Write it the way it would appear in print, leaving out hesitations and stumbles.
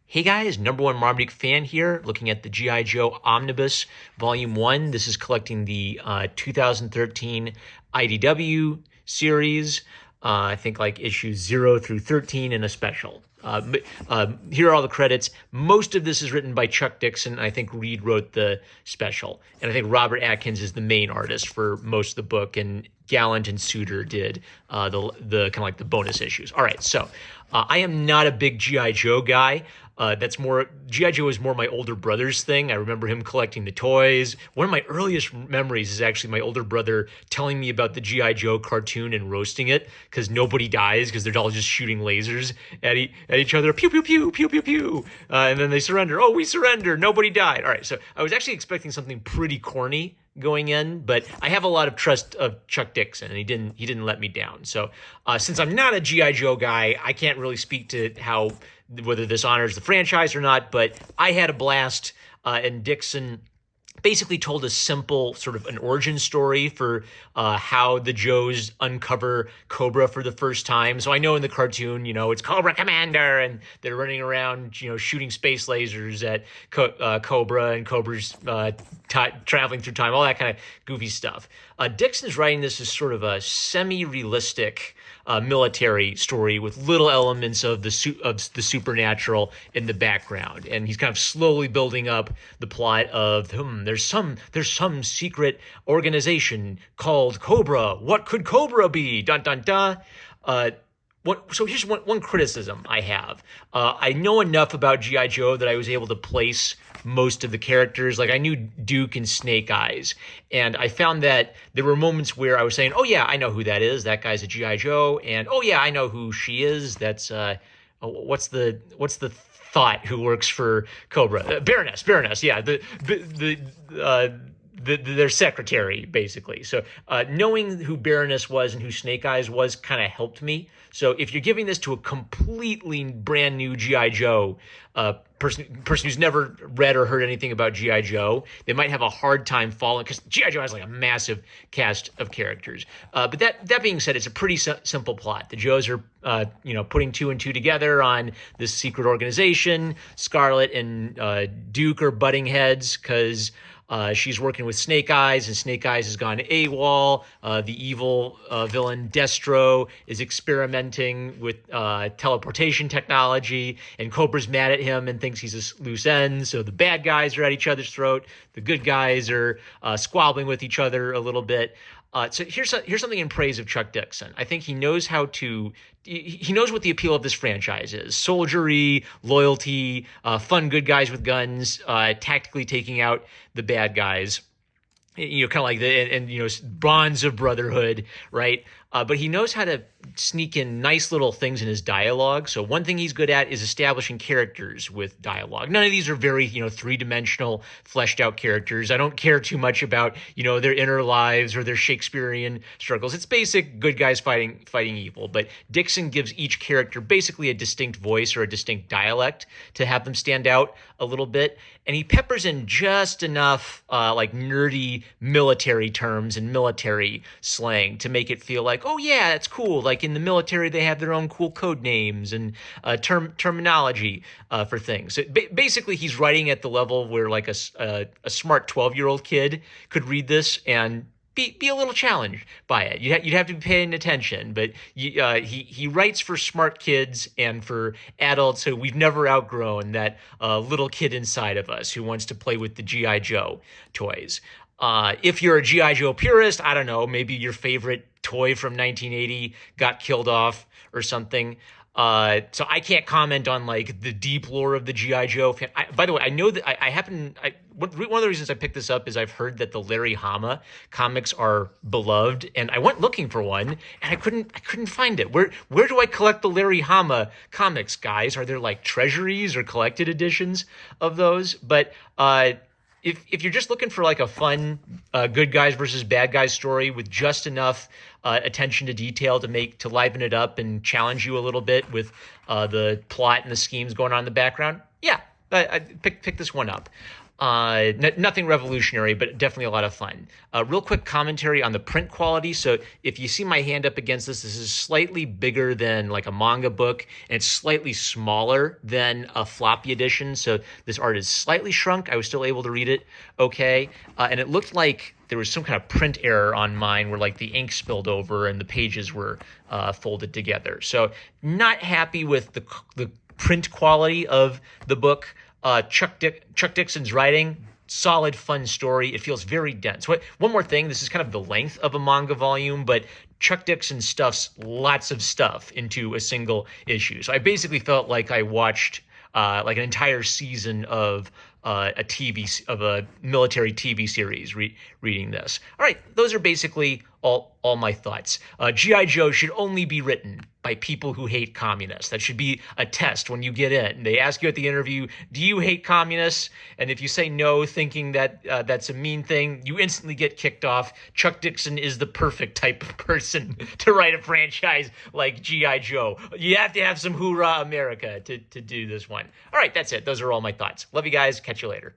Hey guys, number one Marmaduke fan here, looking at the G.I. Joe Omnibus Volume 1. This is collecting the 2013 IDW series. I think like issues 0 through 13 in a special. Here are all the credits. Most of this is written by Chuck Dixon. I think Reed wrote the special. And I think Robert Atkins is the main artist for most of the book. And Gallant and Suter did the kind of like the bonus issues. All right, so I am not a big G.I. Joe guy. That's more G.I. Joe is more my older brother's thing. I remember him collecting the toys. One of my earliest memories is actually my older brother telling me about the G.I. Joe cartoon and roasting it because nobody dies because they're all just shooting lasers at each other. Pew, pew, pew, pew, pew, pew. And then they surrender. Oh, we surrender. Nobody died. All right. So I was actually expecting something pretty corny going in, but I have a lot of trust of Chuck Dixon, and he didn't let me down. So since I'm not a G.I. Joe guy, I can't really speak to whether this honors the franchise or not, but I had a blast, and Dixon basically told a simple sort of an origin story for how the Joes uncover Cobra for the first time. So I know in the cartoon, it's Cobra Commander, and they're running around, shooting space lasers at Cobra, and Cobra's traveling through time, all that kind of goofy stuff. Dixon's writing this as sort of a semi-realistic military story with little elements of the supernatural in the background, and he's kind of slowly building up the plot of there's some secret organization called Cobra. What could Cobra be? Dun dun dun. So here's one criticism I have. I know enough about G.I. Joe that I was able to place most of the characters. Like I knew Duke and Snake Eyes, and I found that there were moments where I was saying, "Oh yeah, I know who that is. That guy's a G.I. Joe," and "Oh yeah, I know who she is. That's what's the thought who works for Cobra? Baroness. Yeah, their secretary, basically. So knowing who Baroness was and who Snake Eyes was kind of helped me. So if you're giving this to a completely brand new G.I. Joe person who's never read or heard anything about G.I. Joe, they might have a hard time following, because G.I. Joe has like a massive cast of characters. But that being said, it's a pretty simple plot. The Joes are putting two and two together on this secret organization. Scarlet and Duke are butting heads because she's working with Snake Eyes, and Snake Eyes has gone AWOL. The evil villain Destro is experimenting with teleportation technology, and Cobra's mad at him and thinks he's a loose end. So the bad guys are at each other's throat. The good guys are squabbling with each other a little bit. So here's something in praise of Chuck Dixon. I think he knows he knows what the appeal of this franchise is: soldiery, loyalty, fun good guys with guns, tactically taking out the bad guys. Kind of like bonds of brotherhood, right? But he knows how to sneak in nice little things in his dialogue. So one thing he's good at is establishing characters with dialogue. None of these are very, three-dimensional, fleshed out characters. I don't care too much about, their inner lives or their Shakespearean struggles. It's basic good guys fighting evil. But Dixon gives each character basically a distinct voice or a distinct dialect to have them stand out a little bit. And he peppers in just enough like nerdy military terms and military slang to make it feel like, oh yeah, that's cool. Like in the military, they have their own cool code names and terminology for things. So basically, he's writing at the level where like a smart 12-year-old kid could read this and be a little challenged by it. You'd have to be paying attention, but he writes for smart kids and for adults who we've never outgrown that little kid inside of us who wants to play with the G.I. Joe toys. If you're a G.I. Joe purist, I don't know, maybe your favorite toy from 1980 got killed off or something. So I can't comment on like the deep lore of the G.I. Joe. By the way, I know that one of the reasons I picked this up is I've heard that the Larry Hama comics are beloved, and I went looking for one and I couldn't find it. Where do I collect the Larry Hama comics, guys? Are there like treasuries or collected editions of those? But if you're just looking for like a fun good guys versus bad guys story with just enough attention to detail to liven it up and challenge you a little bit with the plot and the schemes going on in the background, yeah, I pick this one up. Nothing revolutionary, but definitely a lot of fun. Real quick commentary on the print quality. So if you see my hand up against this, this is slightly bigger than like a manga book, and it's slightly smaller than a floppy edition. So this art is slightly shrunk. I was still able to read it okay. And it looked like there was some kind of print error on mine where like the ink spilled over and the pages were folded together. So not happy with the print quality of the book. Chuck Dixon's writing, solid, fun story. It feels very dense. One more thing, this is kind of the length of a manga volume, but Chuck Dixon stuffs lots of stuff into a single issue. So I basically felt like I watched like an entire season of a military TV series reading this. All right, those are basically all my thoughts. G.I. Joe should only be written by people who hate communists. That should be a test when you get in. They ask you at the interview, do you hate communists? And if you say no, thinking that that's a mean thing, you instantly get kicked off. Chuck Dixon is the perfect type of person to write a franchise like G.I. Joe. You have to have some hoorah America to do this one. All right, that's it. Those are all my thoughts. Love you guys. Catch you later.